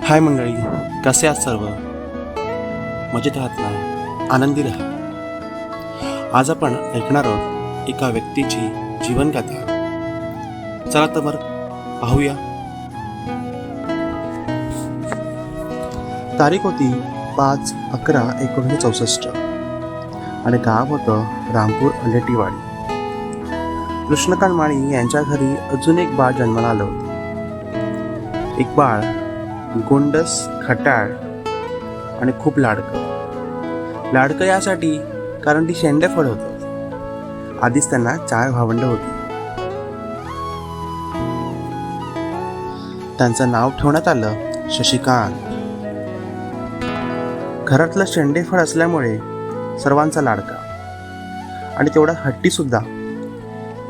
हाय मंडळी, कसे आहात सर्व? मजेत आहात ना? आनंदी राहा. आज आपण ऐकणार आहोत एका व्यक्तीची जीवनगाथा. चला तर बरं पाहूया. तारीख होती 5/11/1964 आणि गाव होतं रामपूर अलेटीवाडी. कृष्णकांत माळी यांच्या घरी अजून एक बाळ जन्माला आलं होतं. एक बाळ गोंडस, खट्याळ आणि खूप लाडकं यासाठी कारण ती शेंडेफळ होतं. आधीच त्यांना 4 भावंडं होती. त्यांचं नाव ठेवण्यात आलं शशिकांत. घरातलं शेंडेफळ असल्यामुळे सर्वांचा लाडका आणि तेवढा हट्टी सुद्धा.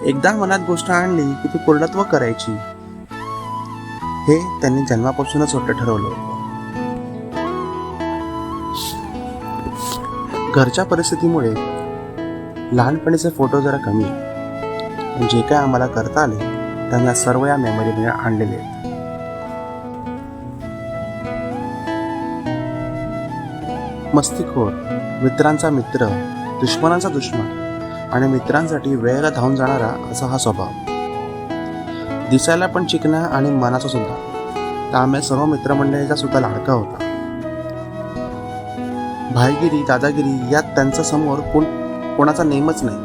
एकदा मनात गोष्ट आणली की ती पूर्णत्व करायची, हे त्यांनी जन्मापासूनच वाटतं ठरवलं होतं. घरच्या परिस्थितीमुळे लहानपणीचे फोटो जरा कमी आहे. जे काय आम्हाला करता आले ते आम्ही सर्व या मेमरीमध्ये आणलेले आहेत. मस्तीखोर, मित्रांचा मित्र, दुश्मनांचा दुश्मन आणि मित्रांसाठी वेळेला धावून जाणारा असा हा स्वभाव. दिसायला पण चिकना आणि मनाचा सुद्धा. त्यामुळे सर्व मित्रमंडळीचा सुद्धा लाडका होता. भाईगिरी, दादागिरी यात त्यांचा समोर कोणाचा नेमच नाही.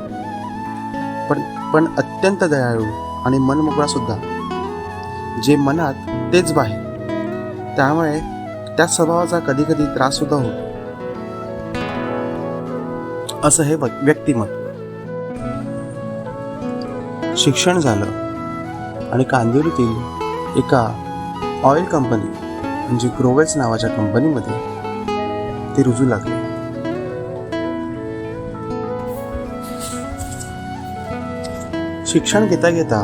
पण अत्यंत दयाळू आणि मनमोकळा सुद्धा. जे मनात तेच बाहेर. त्यामुळे त्या स्वभावाचा कधी कधी त्रास सुद्धा होतो. असं हे व्यक्तिमत्व. शिक्षण झालं आणि कांदिवलीतील एका ऑइल कंपनी म्हणजे ग्रोवेल्स नावाच्या कंपनीमध्ये ते रुजू लागले. शिक्षण घेता घेता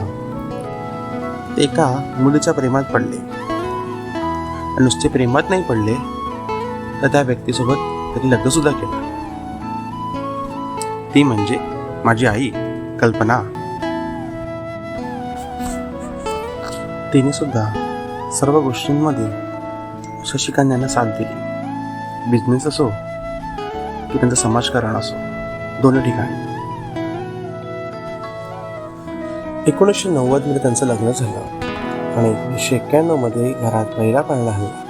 ते एका मुलीच्या प्रेमात पडले. आणि नुसते प्रेमात नाही पडले तर त्या व्यक्तीसोबत त्यांनी लग्न सुद्धा केलं. ती म्हणजे माझी आई कल्पना. तिने सुद्धा सर्व गोष्टींमध्ये शशिकांत यांना साथ दिली. बिझनेस असो की त्यांचं समाजकारण असो, दोन्ही ठिकाणी. 1990 मध्ये त्यांचं लग्न झालं आणि 1991 मध्ये घरात पहिला पाळणा हल्ला.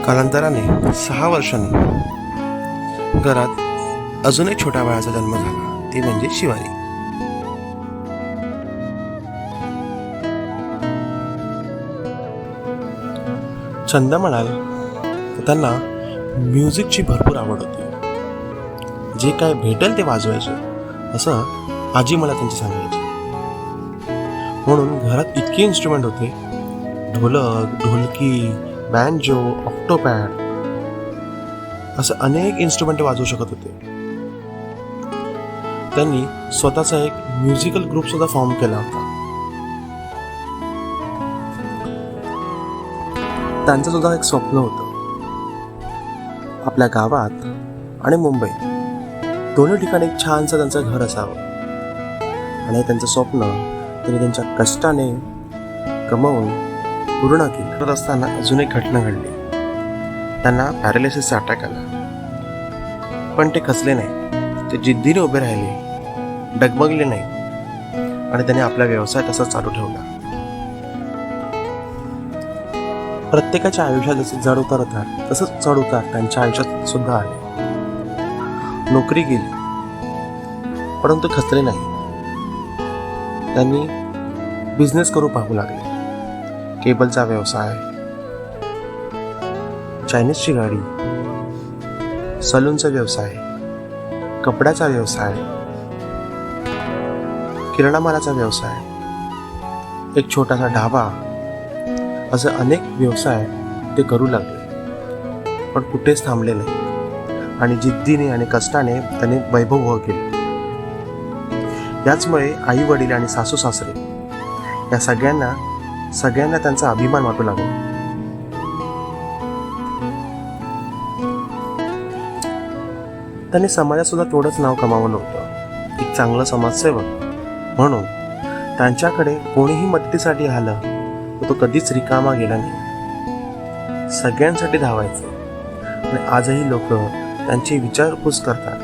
कालांतराने 6 वर्षांनी घरात अजून एक छोट्या बाळाचा जन्म झाला, ते म्हणजे शिवानी. छंद म्हणाल तर त्यांना म्युझिकची भरपूर आवड होती. जे काय भेटेल ते वाजवायचे, असं आजी मला त्यांची सांगायची. म्हणून घरात इतके इन्स्ट्रुमेंट होते. ढोलक, ढोलकी, बँजो, ऑक्टोपॅड असं अनेक इन्स्ट्रुमेंट वाजवू शकत होते. त्यांनी स्वतःचा एक म्युझिकल ग्रुप सुद्धा फॉर्म केला होता. त्यांचं सुद्धा एक स्वप्न होतं. आपल्या गावात आणि मुंबईत दोन्ही ठिकाणी एक छानसं त्यांचं घर असावं. आणि त्यांचं स्वप्न त्यांनी त्यांच्या कष्टाने कमवून पूर्ण केलं. करत असताना अजून एक घटना घडली. त्यांना पॅरालिसिसचा अटॅक आला. पण ते खचले नाही. ते जिद्दीने उभे राहिले, डगमगले नाही आणि त्यांनी आपला व्यवसाय तसाच चालू ठेवला. प्रत्येकाच्या आयुष्यात जसे चढ उतार होतात तसंच चढ उतार त्यांच्या आयुष्यात सुद्धा आले. नोकरी गेली परंतु खचले नाही. त्यांनी बिझनेस करू पाहू लागले. केबलचा व्यवसाय, चायनीजची गाडी, सलूनचा व्यवसाय, कपड्याचा व्यवसाय, किराणा मालाचा व्यवसाय, एक छोटासा ढाबा, असे अनेक व्यवसाय ते करू लागले. पण कुठेच थांबले नाही आणि जिद्दीने आणि कष्टाने त्यांनी वैभव उभं केलं. याचमुळे आई वडील आणि सासू सासरे या सगळ्यांना त्यांचा अभिमान वाटू लागला. त्यांनी समाजात सुद्धा तेवढंच नाव कमावलं होतं. एक चांगलं समाजसेवक म्हणून त्यांच्याकडे कोणीही मदतीसाठी आलं तर तो कधीच रिकामा गेला नाही. सगळ्यांसाठी धावायचे. आणि आजही लोक त्यांची विचारपूस करतात,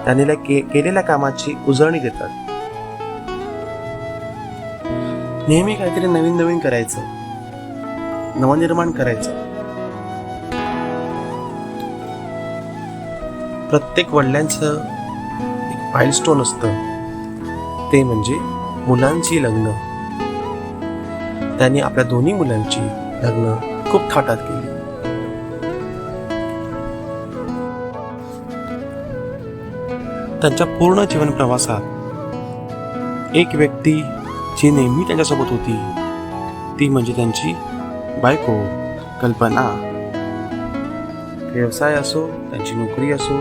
त्यांनी केलेल्या कामाची उजळणी देतात. नेहमी काहीतरी नवीन नवीन करायचं, नवनिर्माण करायचं. प्रत्येक वडिलांचं एक माइलस्टोन असतं, ते म्हणजे मुलांची लग्न. त्यांनी आपल्या दोन्ही मुलांची लग्न खूप थाटात केली. त्यांच्या पूर्ण जीवन प्रवासात एक व्यक्ती जी नेहमी त्यांच्यासोबत होती ती म्हणजे त्यांची बायको कल्पना. व्यवसाय असो, त्यांची नोकरी असो,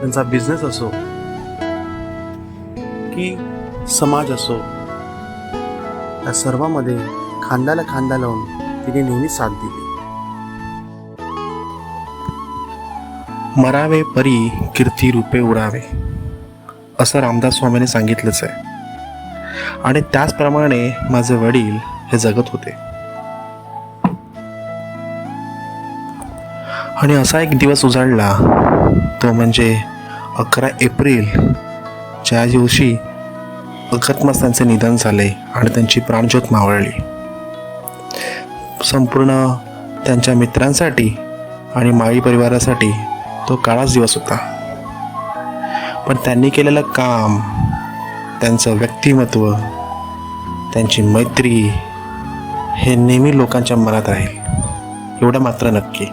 त्यांचा बिझनेस असो की समाज असो, या सर्वांमध्ये खांद्याला खांदा लावून तिने नेहमी साथ दिली. मरावे परी कीर्ती रूपे उडावे, असं रामदास स्वामींनी सांगितलंच आहे. आणि त्याचप्रमाणे माझे वडील हे जगत होते. आणि असा एक दिवस उजाडला, तो म्हणजे 11 एप्रिल, ज्या दिवशी अकस्मात त्यांचे निधन झाले आणि त्यांची प्राणज्योत मावळली. संपूर्ण त्यांच्या मित्रांसाठी आणि माळी परिवारासाठी तो काळाच दिवस होता. पण त्यांनी केलेलं काम, त्यांचं व्यक्तिमत्व, त्यांची मैत्री हे नेहमी लोकांच्या मनात राहील, एवढं मात्र नक्की.